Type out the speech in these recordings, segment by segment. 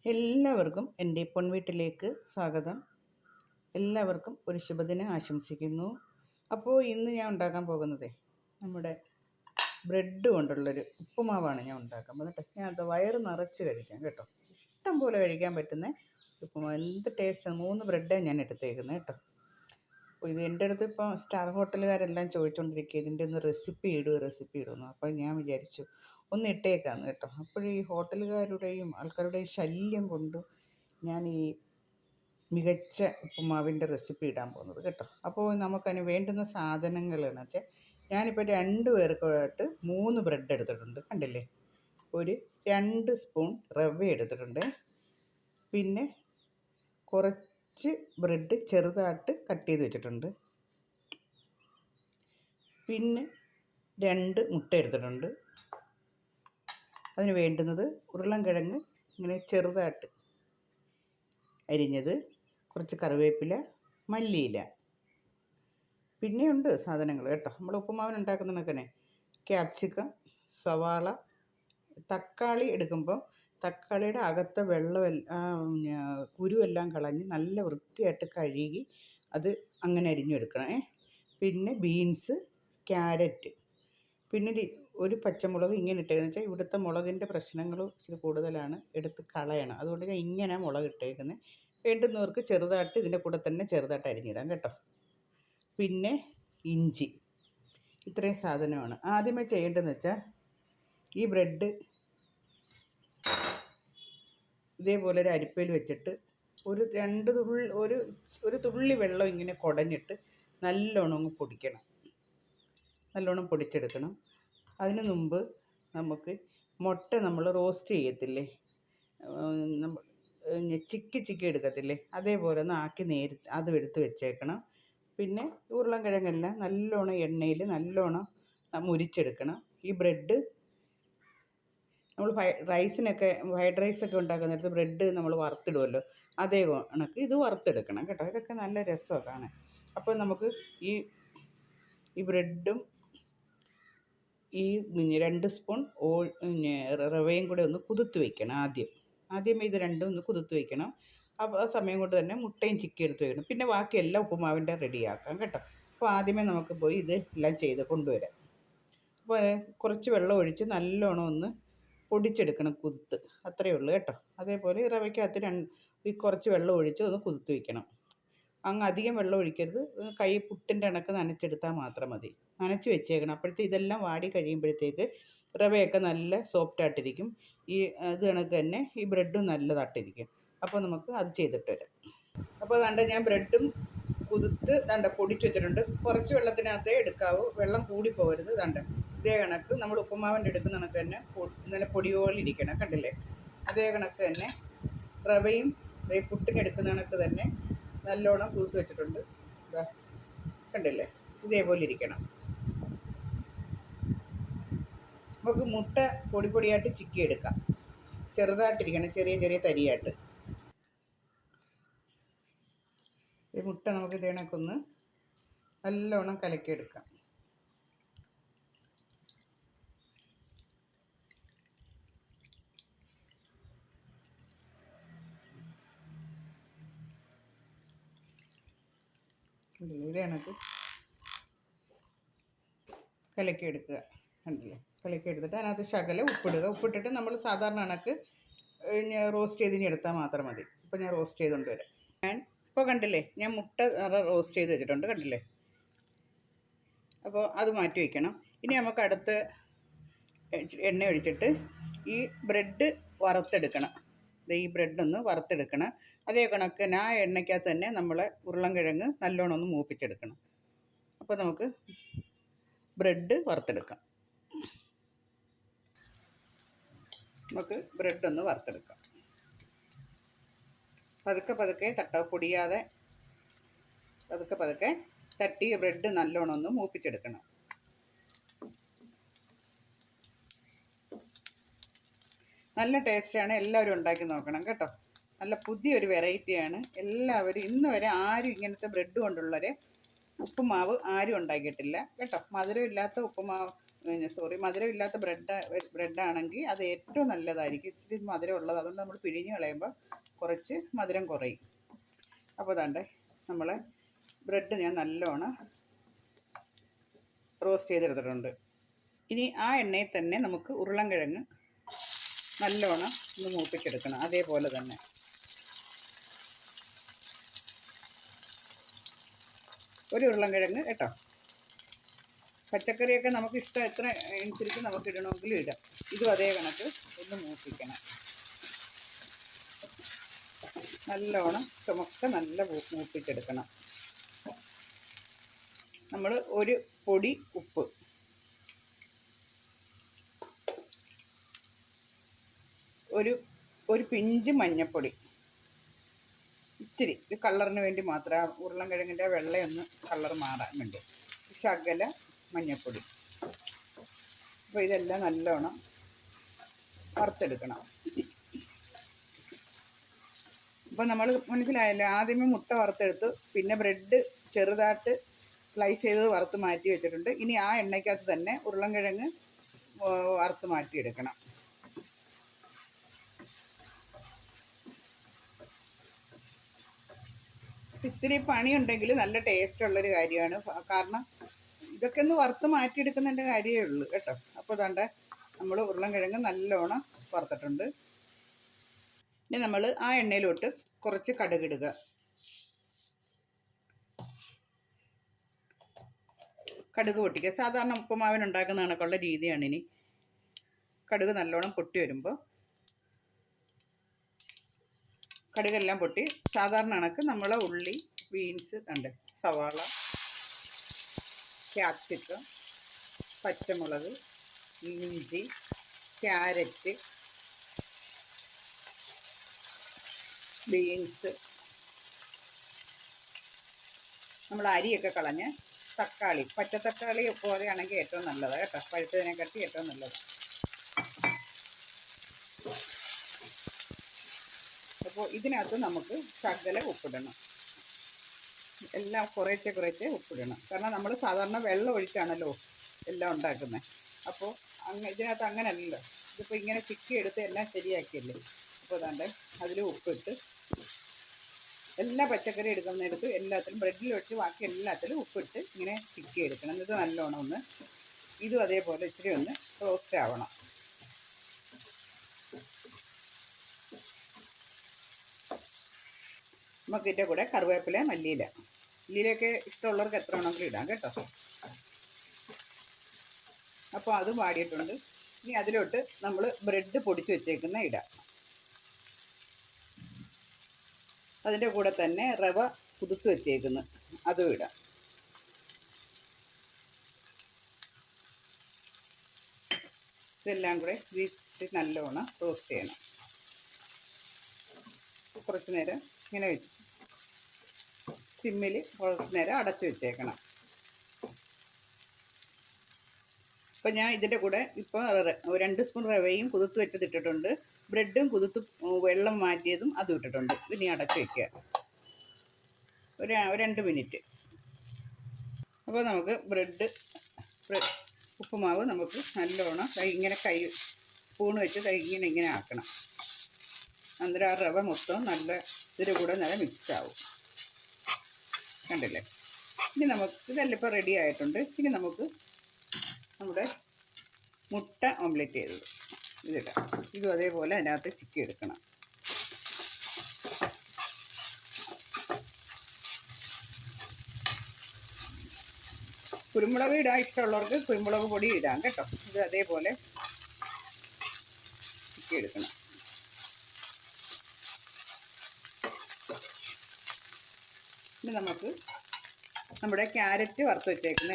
എല്ലാവർക്കും എൻ്റെ പൊൻവീട്ടിലേക്ക് സ്വാഗതം. എല്ലാവർക്കും ഒരു ശുഭദിനം ആശംസിക്കുന്നു. അപ്പോൾ ഇന്ന് ഞാൻ ഉണ്ടാക്കാൻ പോകുന്നത് നമ്മുടെ ബ്രെഡ് കൊണ്ടുള്ളൊരു ഉപ്പുമാവാണ് ഞാൻ ഉണ്ടാക്കാൻ പോകുന്നത്. ഞാൻ അത് വയറ് നിറച്ച് കഴിക്കാം കേട്ടോ. ഇഷ്ടം പോലെ കഴിക്കാൻ പറ്റുന്ന ഉപ്പുമാവ്. എന്ത് ടേസ്റ്റാണ്. 3 ബ്രെഡാണ് ഞാൻ എടുത്തേക്കുന്നത് കേട്ടോ. അപ്പോൾ ഇത് എൻ്റെ അടുത്ത് ഇപ്പോൾ സ്റ്റാർ ഹോട്ടലുകാരെല്ലാം ചോദിച്ചുകൊണ്ടിരിക്കുക ഇതിൻ്റെ ഒന്ന് റെസിപ്പി ഇടുമെന്ന്. അപ്പോൾ ഞാൻ വിചാരിച്ചു ഒന്ന് ഇട്ടേക്കാന്ന് കേട്ടോ. അപ്പോൾ ഈ ഹോട്ടലുകാരുടെയും ആൾക്കാരുടെയും ശല്യം കൊണ്ട് ഞാൻ ഈ മികച്ച ഉപ്പുമാവിൻ്റെ റെസിപ്പി ഇടാൻ പോകുന്നത് കേട്ടോ. അപ്പോൾ നമുക്കതിന് വേണ്ടുന്ന സാധനങ്ങളെന്ന് വെച്ചാൽ ഞാനിപ്പോൾ 2 പേർക്കായിട്ട് 3 ബ്രെഡ് എടുത്തിട്ടുണ്ട്. കണ്ടില്ലേ? ഒരു 2 സ്പൂൺ റവ എടുത്തിട്ടുണ്ട്. പിന്നെ കുറച്ച് ബ്രെഡ് ചെറുതായിട്ട് കട്ട് ചെയ്ത് വെച്ചിട്ടുണ്ട്. പിന്നെ 2 മുട്ട എടുത്തിട്ടുണ്ട്. അതിന് വേണ്ടുന്നത് ഉരുളൻകിഴങ്ങ് ഇങ്ങനെ ചെറുതായിട്ട് അരിഞ്ഞത്, കുറച്ച് കറിവേപ്പില, മല്ലിയില, പിന്നെയുണ്ട് സാധനങ്ങൾ കേട്ടോ. നമ്മൾ ഉപ്പുമാവിന് ഉണ്ടാക്കുന്നതൊക്കെ ക്യാപ്സിക്കം, സവാള, തക്കാളി എടുക്കുമ്പോൾ തക്കാളിയുടെ അകത്തെ കുരുവെല്ലാം കളഞ്ഞ് നല്ല വൃത്തിയായിട്ട് കഴുകി അത് അങ്ങനെ അരിഞ്ഞെടുക്കണേ. പിന്നെ ബീൻസ്, ക്യാരറ്റ്, പിന്നെ ഒരു പച്ചമുളക് ഇങ്ങനെ ഇട്ടേക്കെന്ന് വെച്ചാൽ ഇവിടുത്തെ മുളകിൻ്റെ പ്രശ്നങ്ങൾ ഇച്ചിരി കൂടുതലാണ്, എടുത്ത് കളയണം. അതുകൊണ്ട് ഞാൻ ഇങ്ങനെ മുളക് ഇട്ടേക്കുന്നത്. വേണ്ടുന്നവർക്ക് ചെറുതായിട്ട് ഇതിൻ്റെ കൂടെ തന്നെ ചെറുതായിട്ട് അരിഞ്ഞിടാം കേട്ടോ. പിന്നെ ഇഞ്ചി, ഇത്രയും സാധനമാണ്. ആദ്യമേ ചെയ്യേണ്ടതെന്ന് വെച്ചാൽ ഈ ബ്രെഡ് ഇതേപോലെ ഒരു അരിപ്പയിൽ വെച്ചിട്ട് ഒരു തുള്ളി വെള്ളം ഇങ്ങനെ കുടഞ്ഞിട്ട് നല്ലോണം പൊടിക്കണം. നല്ലോണം പൊടിച്ചെടുക്കണം. അതിന് മുമ്പ് നമുക്ക് മുട്ട നമ്മൾ റോസ്റ്റ് ചെയ്യത്തില്ലേ, നമ്മൾ ചിക്കി എടുക്കത്തില്ലേ, അതേപോലെ ഒന്ന് ആക്കി അതും എടുത്ത് വെച്ചേക്കണം. പിന്നെ ഉരുളൻകിഴങ്ങെല്ലാം നല്ലോണം എണ്ണയിൽ നല്ലോണം മുരിച്ചെടുക്കണം. ഈ ബ്രെഡ് നമ്മൾ ഫ്രൈഡ് റൈസൊക്കെ ഉണ്ടാക്കുന്ന നേരത്ത് ബ്രെഡ് നമ്മൾ വറുത്തിടുമല്ലോ, അതേ കണക്ക് ഇത് വറുത്തെടുക്കണം കേട്ടോ. ഇതൊക്കെ നല്ല രസമാണ് കാണാൻ. അപ്പോൾ നമുക്ക് ഈ ബ്രെഡും ഈ 2 സ്പൂൺ റവയും കൂടെ ഒന്ന് കുതിർത്ത് വയ്ക്കണം. ആദ്യം ഇത് രണ്ടും ഒന്ന് കുതിർത്ത് വയ്ക്കണം. അപ്പോൾ ആ സമയം കൊണ്ട് തന്നെ മുട്ടയും ചിക്കി എടുത്ത് വയ്ക്കണം. പിന്നെ ബാക്കി എല്ലാം ഉപ്പുമാവിൻ്റെ റെഡിയാക്കാം കേട്ടോ. അപ്പോൾ ആദ്യമേ നമുക്ക് പോയി ഇത് എല്ലാം ചെയ്ത് കൊണ്ടുവരാം. അപ്പോൾ കുറച്ച് വെള്ളം ഒഴിച്ച് നല്ലോണം ഒന്ന് പൊടിച്ചെടുക്കണം, കുതിർത്ത്. അത്രയേ ഉള്ളൂ കേട്ടോ. അതേപോലെ റവയ്ക്കകത്ത് കുറച്ച് വെള്ളം ഒഴിച്ച് ഒന്ന് കുതിർത്ത് വയ്ക്കണം. അധികം വെള്ളം ഒഴിക്കരുത്. കൈ പുട്ടിൻ്റെ കണക്ക് നനച്ചെടുത്താൽ മാത്രം മതി. നനച്ച് വെച്ചേക്കണം. ഇതെല്ലാം വാടി കഴിയുമ്പോഴത്തേക്ക് റവയൊക്കെ നല്ല സോഫ്റ്റായിട്ടിരിക്കും. ഇത് കണക്ക് തന്നെ ഈ ബ്രെഡും നല്ലതായിട്ടിരിക്കും. അപ്പോൾ നമുക്ക് അത് ചെയ്തിട്ട് വരാം. അപ്പോൾ ഞാൻ ബ്രെഡും കുതിർത്ത് പൊടിച്ച് വെച്ചിട്ടുണ്ട്. കുറച്ച് വെള്ളത്തിനകത്തേ എടുക്കാവൂ, വെള്ളം കൂടിപ്പോകരുത്. ഇതേ കണക്ക് നമ്മൾ ഉപ്പുമാവിൻ്റെ എടുക്കുന്ന കണക്ക് തന്നെ നല്ല പൊടിയോളം ഇരിക്കണം. കണ്ടില്ലേ? അതേ കണക്ക് തന്നെ റവയും പുട്ടിനെടുക്കുന്ന കണക്ക് തന്നെ നല്ലോണം കുതിർത്ത് വെച്ചിട്ടുണ്ട്. കണ്ടില്ലേ? ഇതേപോലെ ഇരിക്കണം. നമുക്ക് മുട്ട പൊടിയായിട്ട് ചിക്കി എടുക്കാം. ചെറുതായിട്ടിരിക്കണം, ചെറിയ തരിയായിട്ട്. ഈ മുട്ട നമുക്ക് ഇതേ കണക്കൊന്ന് നല്ലോണം കലക്കിയെടുക്കാം. ഇതേ കണക്ക് കലക്കിയെടുക്കുക. കണ്ടില്ലേ? കലക്കിയെടുത്തിട്ട് അതിനകത്ത് ശകലം ഉപ്പിടുക. ഉപ്പിട്ടിട്ട് നമ്മൾ സാധാരണ കണക്ക് റോസ്റ്റ് ചെയ്തിന് എടുത്താൽ മാത്രം മതി. ഇപ്പോൾ ഞാൻ റോസ്റ്റ് ചെയ്തുകൊണ്ട് വരാം. ഇപ്പോൾ കണ്ടില്ലേ, ഞാൻ മുട്ട റോസ്റ്റ് ചെയ്ത് വെച്ചിട്ടുണ്ട്. കണ്ടില്ലേ? അപ്പോൾ അത് മാറ്റി വയ്ക്കണം. ഇനി നമുക്ക് അടുത്ത് എണ്ണ ഒഴിച്ചിട്ട് ഈ ബ്രെഡ് വറുത്തെടുക്കണം. ഈ ബ്രെഡൊന്ന് വറുത്തെടുക്കണം. അതേ കണക്കിന് ആ എണ്ണയ്ക്കകത്ത് തന്നെ നമ്മൾ ഉരുളൻകിഴങ്ങ് നല്ലോണം ഒന്ന് മൂപ്പിച്ചെടുക്കണം. അപ്പോൾ നമുക്ക് ബ്രെഡ് വറുത്തെടുക്കാം. നമുക്ക് ബ്രെഡൊന്ന് വറുത്തെടുക്കാം. പതുക്കെ പൊടിയാതെ പതുക്കെ തട്ടി ബ്രെഡ് നല്ലോണം ഒന്ന് മൂപ്പിച്ചെടുക്കണം. നല്ല ടേസ്റ്റാണ്. എല്ലാവരും ഉണ്ടാക്കി നോക്കണം കേട്ടോ. നല്ല പുതിയൊരു വെറൈറ്റിയാണ്. എല്ലാവരും ഇന്ന് വരെ ആരും ഇങ്ങനത്തെ ബ്രെഡ് കൊണ്ടുള്ളൊരു ഉപ്പുമാവ് ആരും ഉണ്ടാക്കിയിട്ടില്ല കേട്ടോ. മധുരമില്ലാത്ത ഉപ്പുമാവ് മധുരമില്ലാത്ത ബ്രെഡാണെങ്കിൽ അത് ഏറ്റവും നല്ലതായിരിക്കും. ഇച്ചിരി മധുരം ഉള്ളത്, അതുകൊണ്ട് നമ്മൾ പിഴിഞ്ഞ് കളയുമ്പോൾ കുറച്ച് മധുരം കുറയും. അപ്പോൾ ദാണ്ടേ നമ്മളെ ബ്രെഡ് ഞാൻ നല്ലോണം റോസ്റ്റ് ചെയ്തെടുത്തിട്ടുണ്ട്. ഇനി ആ എണ്ണയിൽ തന്നെ നമുക്ക് ഉരുളൻകിഴങ്ങ് നല്ലോണം ഒന്ന് മൂപ്പിച്ചെടുക്കണം. അതേപോലെ തന്നെ ഒരു ഉരുളൻകിഴങ്ങ് കേട്ടോ. പച്ചക്കറിയൊക്കെ നമുക്ക് ഇഷ്ടം എത്ര അനുസരിച്ച് നമുക്ക് ഇടണമെങ്കിലും ഇടാം. ഇതും അതേ കണക്ക് ഒന്ന് മൂപ്പിക്കണം. നല്ലോണം ചുമക്കെ നല്ല മൂപ്പിച്ചെടുക്കണം. നമ്മൾ ഒരു പൊടി ഉപ്പ്, ഒരു പിഞ്ച് മഞ്ഞൾപ്പൊടി, ഇച്ചിരി ഒരു കളറിന് വേണ്ടി മാത്രം, ആ ഉരുളൻകിഴങ്ങിൻ്റെ വെള്ളയൊന്ന് കളർ മാറാൻ വേണ്ടി ശകല മഞ്ഞൾപ്പൊടി. അപ്പോൾ ഇതെല്ലാം നല്ലോണം വറുത്തെടുക്കണം. അപ്പോൾ നമ്മൾ മനസ്സിലായല്ലോ, ആദ്യമേ മുട്ട വറുത്തെടുത്തു, പിന്നെ ബ്രെഡ് ചെറുതായിട്ട് സ്ലൈസ് ചെയ്തത് വറുത്ത് മാറ്റി വെച്ചിട്ടുണ്ട്. ഇനി ആ എണ്ണയ്ക്കകത്ത് തന്നെ ഉരുളൻകിഴങ്ങ് വറുത്ത് മാറ്റിയെടുക്കണം. ഇത്തിരി പണിയുണ്ടെങ്കിൽ നല്ല ടേസ്റ്റ് ഉള്ളൊരു കാര്യമാണ്. കാരണം ഇതൊക്കെ ഒന്ന് വറുത്ത് മാറ്റിയെടുക്കുന്നതിൻ്റെ കാര്യമേ ഉള്ളൂ കേട്ടോ. അപ്പോൾ ദാണ്ട നമ്മൾ ഉരുളൻകിഴങ്ങ് നല്ലോണം വറുത്തിട്ടുണ്ട്. ഇനി നമ്മൾ ആ എണ്ണയിലോട്ട് കുറച്ച് കടുകിടുക. കടുക് പൊട്ടിക്കുക. സാധാരണ ഉപ്പുമാവിന് ഉണ്ടാക്കുന്ന കണക്കുള്ള രീതിയാണ്. ഇനി കടുക് നല്ലോണം പൊട്ടി വരുമ്പോൾ, കടുകെല്ലാം പൊട്ടി സാധാരണ കണക്ക് നമ്മളെ ഉള്ളി, ബീൻസ്, സവാള, ക്യാപ്സിക്കം, പച്ചമുളക്, ഇഞ്ചി, ക്യാരറ്റ്, ബീൻസ്, നമ്മൾ അരിയൊക്കെ കളഞ്ഞ് തക്കാളി, പച്ചത്തക്കാളി പോലെയാണെങ്കിൽ ഏറ്റവും നല്ലത് കേട്ടോ, പഴുത്തതിനെക്കാട്ടി ഏറ്റവും നല്ലത്. അപ്പോൾ ഇതിനകത്ത് നമുക്ക് ശകല ഉപ്പിടണം. എല്ലാം കുറേശ്ശെ ഉപ്പിടണം. കാരണം നമ്മൾ സാധാരണ വെള്ളം ഒഴിച്ചാണല്ലോ എല്ലാം ഉണ്ടാക്കുന്നത്. അപ്പോൾ ഇതിനകത്ത് അങ്ങനെയല്ലല്ലോ. ഇതിപ്പോൾ ഇങ്ങനെ ചിക്കി എടുത്ത് എല്ലാം ശരിയാക്കിയല്ലേ. അപ്പോൾ അതാണ്ട് അതിൽ ഉപ്പിട്ട് എല്ലാ പച്ചക്കറി എടുക്കുന്നിടത്ത് എല്ലാത്തിലും ബ്രെഡിൽ വെച്ച് ബാക്കി എല്ലാത്തിലും ഉപ്പിട്ട് ഇങ്ങനെ ചിക്കി എടുക്കണം. ഇത് നല്ലോണം ഒന്ന് ഇതും അതേപോലെ ഇച്ചിരി ഒന്ന് റോസ്റ്റ് ആവണം. നമുക്ക് ഇതിൻ്റെ കൂടെ കറിവേപ്പില, മല്ലിയിലൊക്കെ ഇഷ്ടമുള്ളവർക്ക് എത്ര വേണമെങ്കിലും ഇടാം കേട്ടോ. അപ്പോൾ അത് വാടിയിട്ടുണ്ട്. ഇനി അതിലോട്ട് നമ്മൾ ബ്രെഡ് പൊടിച്ച് വെച്ചേക്കുന്ന ഇടാം. അതിൻ്റെ കൂടെ തന്നെ റവ കുതിർത്ത് വെച്ചേക്കുന്നു അതും ഇടാം. ഇതെല്ലാം കൂടെ വീട്ടിൽ നല്ലോണം റോസ്റ്റ് ചെയ്യണം. കുറച്ച് നേരം ഇങ്ങനെ വെച്ച് സിമ്മിൽ കുറച്ച് നേരം അടച്ചു വെച്ചേക്കണം. അപ്പോൾ ഞാൻ ഇതിൻ്റെ കൂടെ ഇപ്പോൾ 2 സ്പൂൺ റവയും കുതിർത്ത് വെച്ചതിട്ടിട്ടുണ്ട്. ബ്രെഡും കുതിർത്ത് വെള്ളം മാറ്റിയതും അതും ഇട്ടിട്ടുണ്ട്. ഇനി അടച്ചു വയ്ക്കുക ഒരു 2 മിനിറ്റ്. അപ്പോൾ നമുക്ക് ഉപ്പുമാവ് നമുക്ക് നല്ലോണം ഇങ്ങനെ സ്പൂൺ വെച്ച് ഇങ്ങനെ ആക്കണം. അന്നേരം ആ റവ മൊത്തം നല്ല ഇതിൻ്റെ കൂടെ നല്ല മിക്സ് ആവും. കണ്ടില്ലേ? ഇനി നമുക്ക് ഇതെല്ലാം ഇപ്പോൾ റെഡി ആയിട്ടുണ്ട്. ഇനി നമുക്ക് നമ്മുടെ മുട്ട ഓംലെറ്റ് ചെയ്തത് ഇതിടാം. ഇതും അതേപോലെ അതിനകത്ത് ചിക്കി എടുക്കണം. കുരുമുളക് ഇടാൻ ഇഷ്ടമുള്ളവർക്ക് കുരുമുളക് പൊടി ഇടാം കേട്ടോ. ഇത് അതേപോലെ ചിക്കി എടുക്കണം. ഇനി നമുക്ക് നമ്മുടെ ക്യാരറ്റ് വറുത്ത് വെച്ചേക്കുന്ന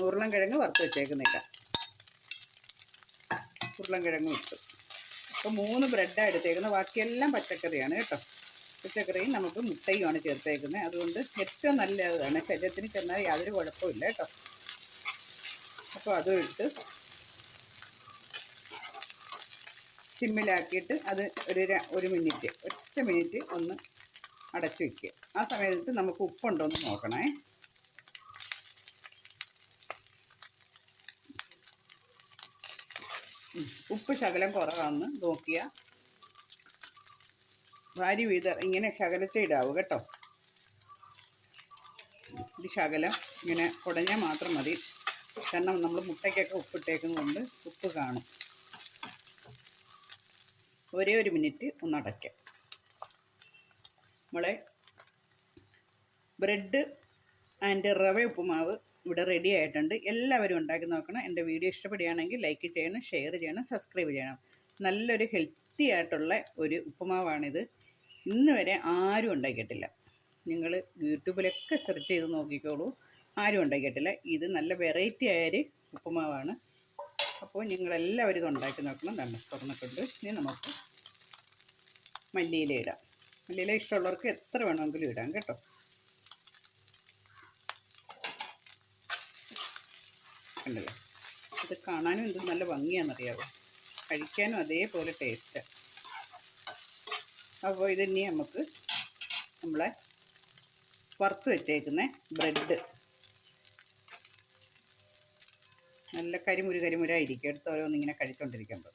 ഉരുളൻകിഴങ്ങ് വറുത്ത് വെച്ചേക്കുന്നില്ല. ഉരുളൻകിഴങ്ങും ഇട്ടു. അപ്പോൾ 3 ബ്രെഡാണ് എടുത്തേക്കുന്നത്. ബാക്കിയെല്ലാം പച്ചക്കറിയാണ് കേട്ടോ. പച്ചക്കറിയും നമുക്ക് മുട്ടയുമാണ് ചേർത്തേക്കുന്നത്. അതുകൊണ്ട് ഏറ്റവും നല്ലതാണ്, ശരീരത്തിന് ചെന്നാൽ യാതൊരു കുഴപ്പമില്ല കേട്ടോ. അപ്പോൾ അതും ഇട്ട് സിമ്മിലാക്കിയിട്ട് അത് ഒരു മിനിറ്റ്, ഒറ്റ മിനിറ്റ് ഒന്ന് അടച്ചു വയ്ക്കുക. ആ സമയത്ത് നമുക്ക് ഉപ്പുണ്ടോ എന്ന് നോക്കണേ. ഉപ്പ് ശകലം കുറവാന്ന് നോക്കിയ വാരി ഇങ്ങനെ ശകലത്തെ ഇടാവൂ കേട്ടോ. ഇത് ശകലം ഇങ്ങനെ കുടഞ്ഞാൽ മാത്രം മതി, കാരണം നമ്മൾ മുട്ടയ്ക്കൊക്കെ ഉപ്പിട്ടേക്കുന്നതുകൊണ്ട് ഉപ്പ് കാണും. ഒരേ ഒരു മിനിറ്റ് ഒന്ന് അടയ്ക്കാം. നമ്മളെ ബ്രെഡ് ആൻഡ് റവ ഉപ്പുമാവ് ഇവിടെ റെഡി ആയിട്ടുണ്ട്. എല്ലാവരും ഉണ്ടാക്കി നോക്കണം. എൻ്റെ വീഡിയോ ഇഷ്ടപ്പെടുകയാണെങ്കിൽ ലൈക്ക് ചെയ്യണം, ഷെയർ ചെയ്യണം, സബ്സ്ക്രൈബ് ചെയ്യണം. നല്ലൊരു ഹെൽത്തി ആയിട്ടുള്ള ഒരു ഉപ്പുമാവാണിത്. ഇന്ന് വരെ ആരും ഉണ്ടാക്കിയിട്ടില്ല. നിങ്ങൾ യൂട്യൂബിലൊക്കെ സെർച്ച് ചെയ്ത് നോക്കിക്കോളൂ, ആരും ഉണ്ടാക്കിയിട്ടില്ല. ഇത് നല്ല വെറൈറ്റി ആയൊരു ഉപ്പുമാവാണ്. അപ്പോൾ നിങ്ങളെല്ലാവരും ഇത് ഉണ്ടാക്കി നോക്കണം. തന്നെ തുറന്നിട്ടുണ്ട്. ഇനി നമുക്ക് മല്ലിയില ഇടാം. മല്ലിയില ഇഷ്ടമുള്ളവർക്ക് എത്ര വേണമെങ്കിലും ഇടാം കേട്ടോ. കണ്ടല്ലോ, ഇത് കാണാനും എന്ത് നല്ല ഭംഗിയാണെന്നറിയാമോ, കഴിക്കാനും അതേപോലെ ടേസ്റ്റ്. അപ്പോൾ ഇതിനി നമുക്ക് നമ്മളെ വറുത്ത് വെച്ചേക്കുന്ന ബ്രെഡ് നല്ല കരിമുരായിരിക്കും, എടുത്ത് ഓരോന്നിങ്ങനെ കഴിച്ചുകൊണ്ടിരിക്കുമ്പോൾ.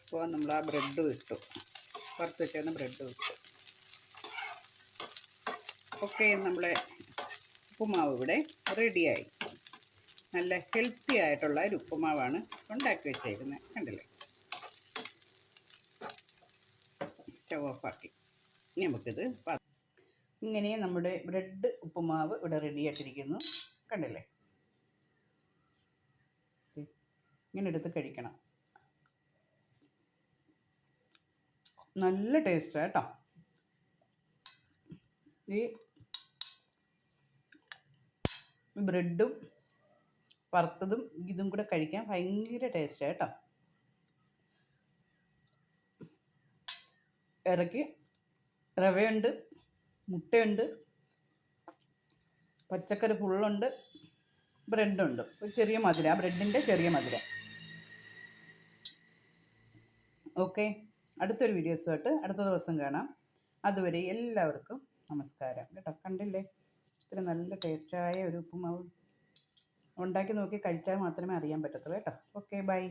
അപ്പോൾ നമ്മൾ ആ ബ്രെഡ് ഇട്ടു, വറുത്ത് വെച്ചേക്കുന്ന ബ്രെഡ് ഇട്ടു. ഓക്കെ, നമ്മളെ ഉപ്പുമാവ് ഇവിടെ റെഡിയായി. നല്ല ഹെൽത്തി ആയിട്ടുള്ള ഒരു ഉപ്പുമാവാണ് ഉണ്ടാക്കി വെച്ചേക്കുന്നത്. കണ്ടില്ലേ, സ്റ്റവ് ഓഫാക്കി. ഇനി നമുക്കിത് ഇങ്ങനെ നമ്മുടെ ബ്രെഡ് ഉപ്പുമാവ് ഇവിടെ റെഡി ആയിട്ടിരിക്കുന്നു. കണ്ടില്ലേ, ഇങ്ങനെ എടുത്ത് കഴിക്കണം. നല്ല ടേസ്റ്റാണ് കേട്ടോ. ഈ ബ്രെഡും വറുത്തതും ഇതും കൂടെ കഴിക്കാൻ ഭയങ്കര ടേസ്റ്റാണ് കേട്ടോ. ഇറക്കി റവയുണ്ട്, മുട്ടയുണ്ട്, പച്ചക്കറി ഫുള്ളുണ്ട്, ബ്രെഡുണ്ട്. ഒരു ചെറിയ മധുരം, ആ ബ്രെഡിൻ്റെ ചെറിയ മധുരം. ഓക്കെ, അടുത്തൊരു വീഡിയോസുമായിട്ട് അടുത്ത ദിവസം കാണാം. അതുവരെ എല്ലാവർക്കും നമസ്കാരം കേട്ടോ. കണ്ടില്ലേ, ഇത്ര നല്ല ടേസ്റ്റായ ഒരു ഉപ്പുമാവ്. ഉണ്ടാക്കി നോക്കി കഴിച്ചാൽ മാത്രമേ അറിയാൻ പറ്റത്തുള്ളൂ കേട്ടോ. Okay, by.